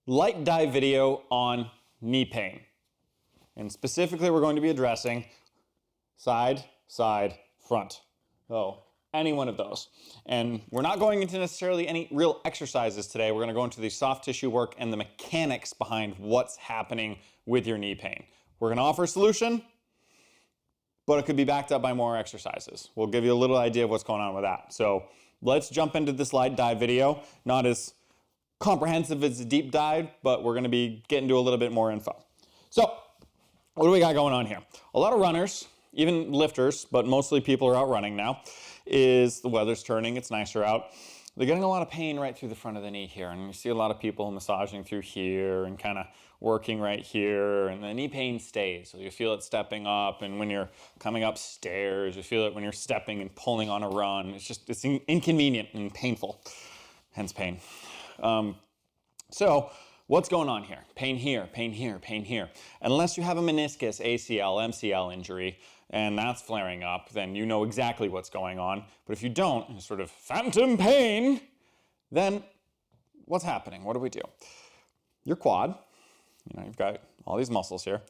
light dive video on knee pain. And specifically, we're going to be addressing side, side, front. Oh, any one of those. And we're not going into necessarily any real exercises today. We're going to go into the soft tissue work and the mechanics behind what's happening with your knee pain. We're going to offer a solution, but it could be backed up by more exercises. We'll give you a little idea of what's going on with that. So let's jump into this light dive video. Not as comprehensive as a deep dive, but we're going to be getting to a little bit more info. So what do we got going on here? A lot of runners, even lifters, but mostly people are out running now, is the weather's turning, it's nicer out. They're getting a lot of pain right through the front of the knee here, and you see a lot of people massaging through here and kind of working right here, and the knee pain stays. So you feel it stepping up, and when you're coming upstairs, you feel it when you're stepping and pulling on a run. It's inconvenient and painful, hence pain. So what's going on here? Pain here, pain here, pain here. Unless you have a meniscus, ACL, MCL injury, and that's flaring up, then you know exactly what's going on. But if you don't, sort of phantom pain, then what's happening? What do we do? Your quad, you've got all these muscles here.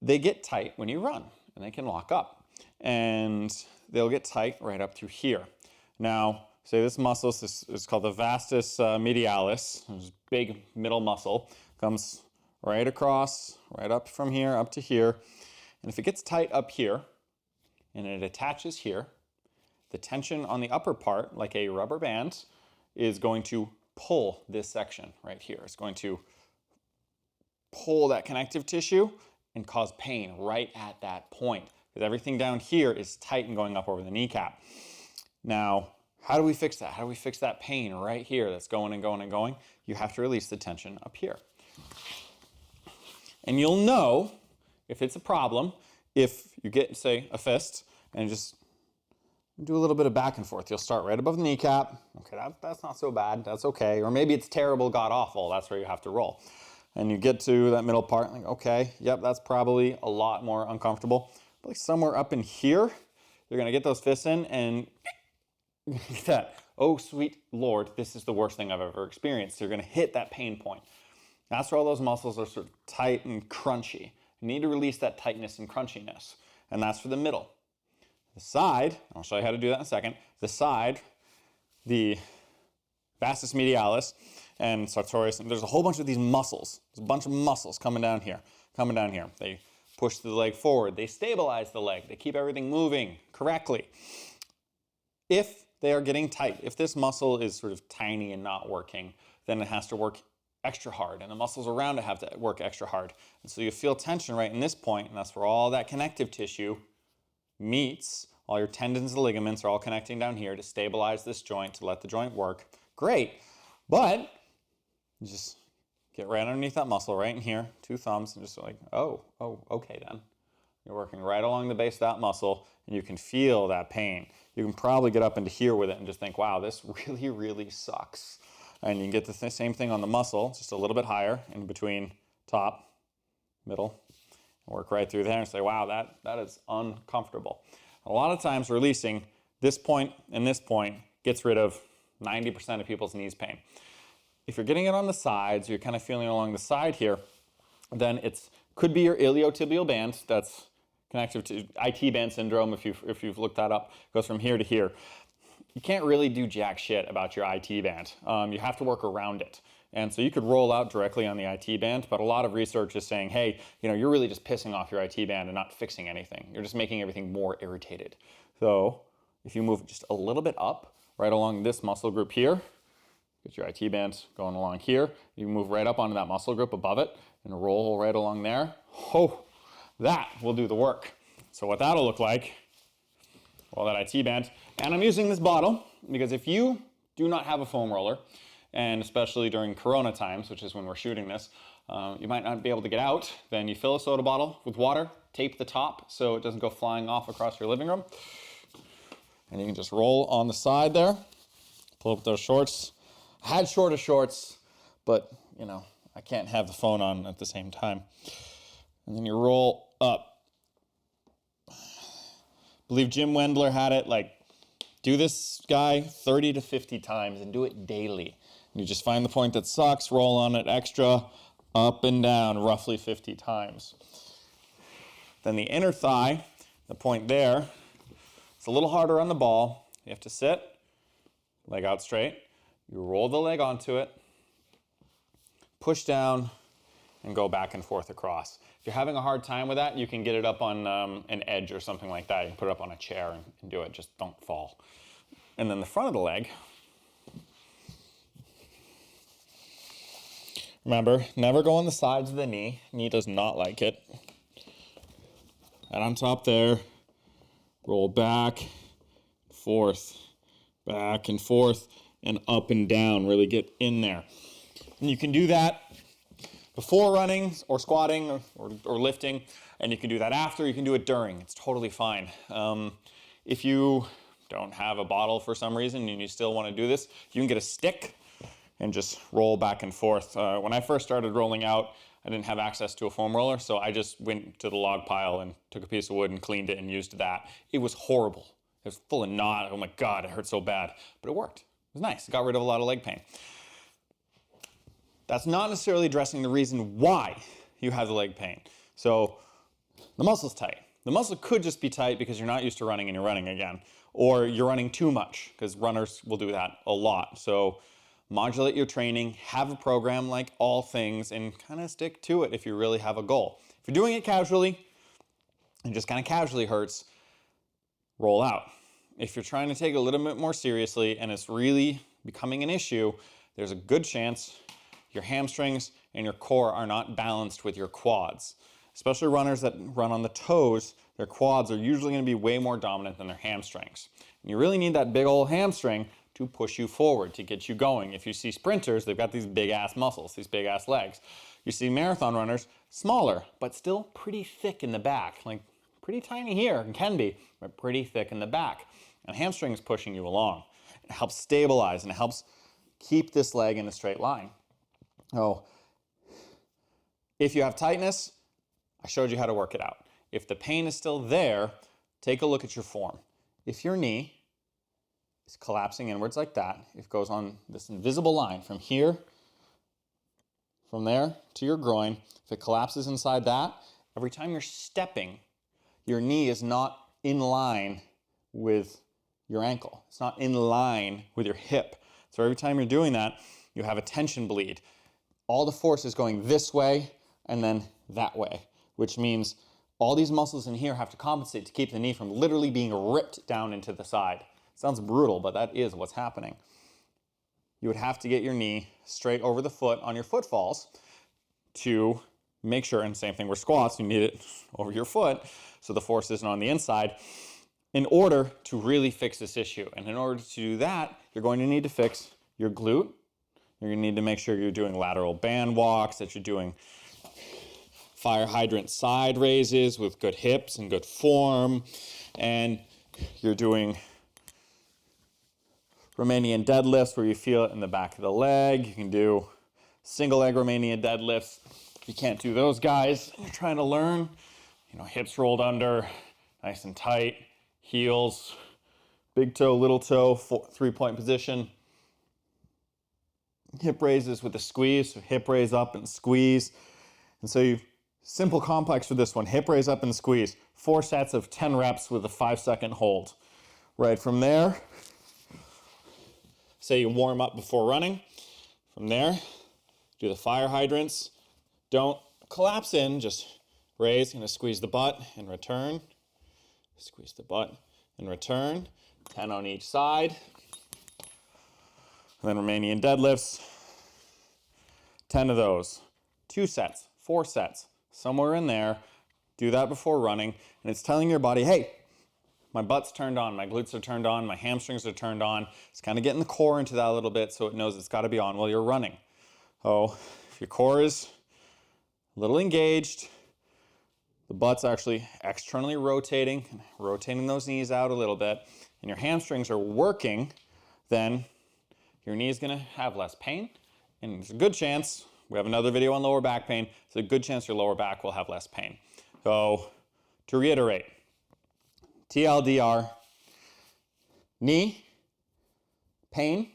They get tight when you run, and they can lock up. And they'll get tight right up through here. Now, say this muscle is called the vastus medialis. This big middle muscle comes right across, right up from here, up to here. And if it gets tight up here and it attaches here, the tension on the upper part, like a rubber band, is going to pull this section right here. It's going to pull that connective tissue and cause pain right at that point, because everything down here is tight and going up over the kneecap. Now, how do we fix that? How do we fix that pain right here that's going and going and going? You have to release the tension up here. And you'll know if it's a problem if you get, say, a fist and just do a little bit of back and forth. You'll start right above the kneecap. Okay, that's not so bad. That's okay. Or maybe it's terrible, god awful. That's where you have to roll. And you get to that middle part, like, okay, yep, that's probably a lot more uncomfortable. But like somewhere up in here, you're going to get those fists in and get that. Oh, sweet Lord, this is the worst thing I've ever experienced. You're going to hit that pain point. That's where all those muscles are sort of tight and crunchy. You need to release that tightness and crunchiness. And that's for the middle. The side, I'll show you how to do that in a second. The side, the vastus medialis and sartorius, and there's a whole bunch of these muscles. There's a bunch of muscles coming down here. They push the leg forward. They stabilize the leg. They keep everything moving correctly. If they are getting tight, if this muscle is sort of tiny and not working, then it has to work extra hard, and the muscles around it have to work extra hard. And so you feel tension right in this point, and that's where all that connective tissue meets. All your tendons and ligaments are all connecting down here to stabilize this joint, to let the joint work. Great, but you just get right underneath that muscle right in here, 2 thumbs, and just like, oh, okay then. You're working right along the base of that muscle, and you can feel that pain. You can probably get up into here with it and just think, wow, this really, really sucks. And you can get the same thing on the muscle, just a little bit higher in between top, middle, and work right through there and say, wow, that is uncomfortable. A lot of times releasing this point and this point gets rid of 90% of people's knees pain. If you're getting it on the sides, you're kind of feeling along the side here, then it could be your iliotibial band. That's connective to IT band syndrome, if you've looked that up. It goes from here to here. You can't really do jack shit about your IT band. You have to work around it. And so you could roll out directly on the IT band, but a lot of research is saying, hey, you're really just pissing off your IT band and not fixing anything. You're just making everything more irritated. So if you move just a little bit up, right along this muscle group here, get your IT band going along here, you move right up onto that muscle group above it and roll right along there. Oh, that will do the work. So what that'll look like, well, that IT band, and I'm using this bottle because if you do not have a foam roller, and especially during Corona times, which is when we're shooting this, you might not be able to get out, then you fill a soda bottle with water, tape the top so it doesn't go flying off across your living room, and you can just roll on the side there, pull up those shorts. I had shorter shorts, but I can't have the phone on at the same time. And then you roll up. I believe Jim Wendler had it, like, do this guy 30 to 50 times and do it daily. You just find the point that sucks, roll on it extra, up and down, roughly 50 times. Then the inner thigh, the point there, it's a little harder on the ball. You have to sit, leg out straight. You roll the leg onto it, push down, and go back and forth across. If you're having a hard time with that, you can get it up on an edge or something like that. You can put it up on a chair and do it, just don't fall. And then the front of the leg, remember, never go on the sides of the knee. Knee does not like it. And on top there, roll back, forth, back and forth, and up and down. Really get in there. And you can do that before running or squatting or lifting, and you can do that after, you can do it during. It's totally fine. If you don't have a bottle for some reason and you still want to do this, you can get a stick and just roll back and forth. When I first started rolling out, I didn't have access to a foam roller, so I just went to the log pile and took a piece of wood and cleaned it and used that. It was horrible. It was full of knot. Oh my God, it hurt so bad. But it worked. It was nice. It got rid of a lot of leg pain. That's not necessarily addressing the reason why you have the leg pain. So the muscle's tight. The muscle could just be tight because you're not used to running and you're running again. Or you're running too much, because runners will do that a lot. So modulate your training, have a program like all things, and kind of stick to it if you really have a goal. If you're doing it casually and just kind of casually hurts, roll out. If you're trying to take it a little bit more seriously and it's really becoming an issue, there's a good chance your hamstrings and your core are not balanced with your quads. Especially runners that run on the toes, their quads are usually going to be way more dominant than their hamstrings. And you really need that big old hamstring to push you forward, to get you going. If you see sprinters, they've got these big ass muscles, these big ass legs. You see marathon runners, smaller, but still pretty thick in the back. Like pretty tiny here, and can be, but pretty thick in the back. And hamstring is pushing you along. It helps stabilize and it helps keep this leg in a straight line. Oh, if you have tightness, I showed you how to work it out. If the pain is still there, take a look at your form. If your knee is collapsing inwards like that, it goes on this invisible line from here, from there to your groin. If it collapses inside that, every time you're stepping, your knee is not in line with your ankle. It's not in line with your hip. So every time you're doing that, you have a tension bleed. All the force is going this way and then that way, which means all these muscles in here have to compensate to keep the knee from literally being ripped down into the side. Sounds brutal, but that is what's happening. You would have to get your knee straight over the foot on your footfalls to make sure, and same thing with squats, you need it over your foot so the force isn't on the inside in order to really fix this issue. And in order to do that, you're going to need to fix your glute. You're going to need to make sure you're doing lateral band walks, that you're doing fire hydrant side raises with good hips and good form, and you're doing Romanian deadlifts where you feel it in the back of the leg. You can do single leg Romanian deadlifts. If you can't do those guys, you're trying to learn, hips rolled under, nice and tight, heels, big toe, little toe, 3-point position. Hip raises with a squeeze, so hip raise up and squeeze. And so simple complex for this one, hip raise up and squeeze. 4 sets of 10 reps with a 5-second hold. Right from there, say you warm up before running. From there, do the fire hydrants. Don't collapse in, just raise, squeeze the butt and return. Squeeze the butt and return. 10 on each side. And then Romanian deadlifts, 10 of those. 2 sets, 4 sets, somewhere in there. Do that before running, and it's telling your body, hey, my butt's turned on, my glutes are turned on, my hamstrings are turned on. It's kind of getting the core into that a little bit so it knows it's got to be on while you're running. Oh, if your core is a little engaged, the butt's actually externally rotating those knees out a little bit, and your hamstrings are working, then your knee is going to have less pain, and there's a good chance, we have another video on lower back pain, there's a good chance your lower back will have less pain. So, to reiterate, TLDR, knee, pain,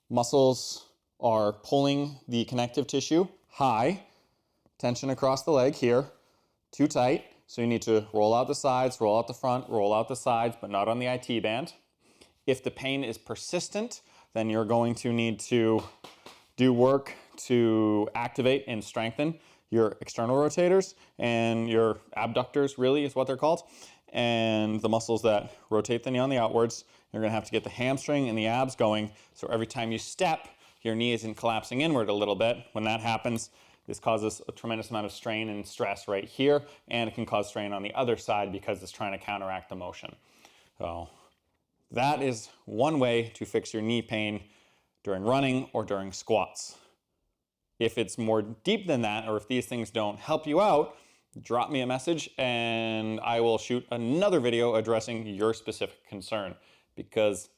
muscles are pulling the connective tissue high, tension across the leg here, too tight. So you need to roll out the sides, roll out the front, roll out the sides, but not on the IT band. If the pain is persistent, then you're going to need to do work to activate and strengthen your external rotators and your abductors, really is what they're called, and the muscles that rotate the knee on the outwards. You're gonna have to get the hamstring and the abs going, so every time you step, your knee isn't collapsing inward a little bit. When that happens, this causes a tremendous amount of strain and stress right here, and it can cause strain on the other side because it's trying to counteract the motion. So that is one way to fix your knee pain during running or during squats. If it's more deep than that, or if these things don't help you out, drop me a message and I will shoot another video addressing your specific concern, because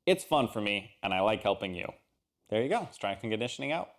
it's fun for me and I like helping you. There you go, strength and conditioning out.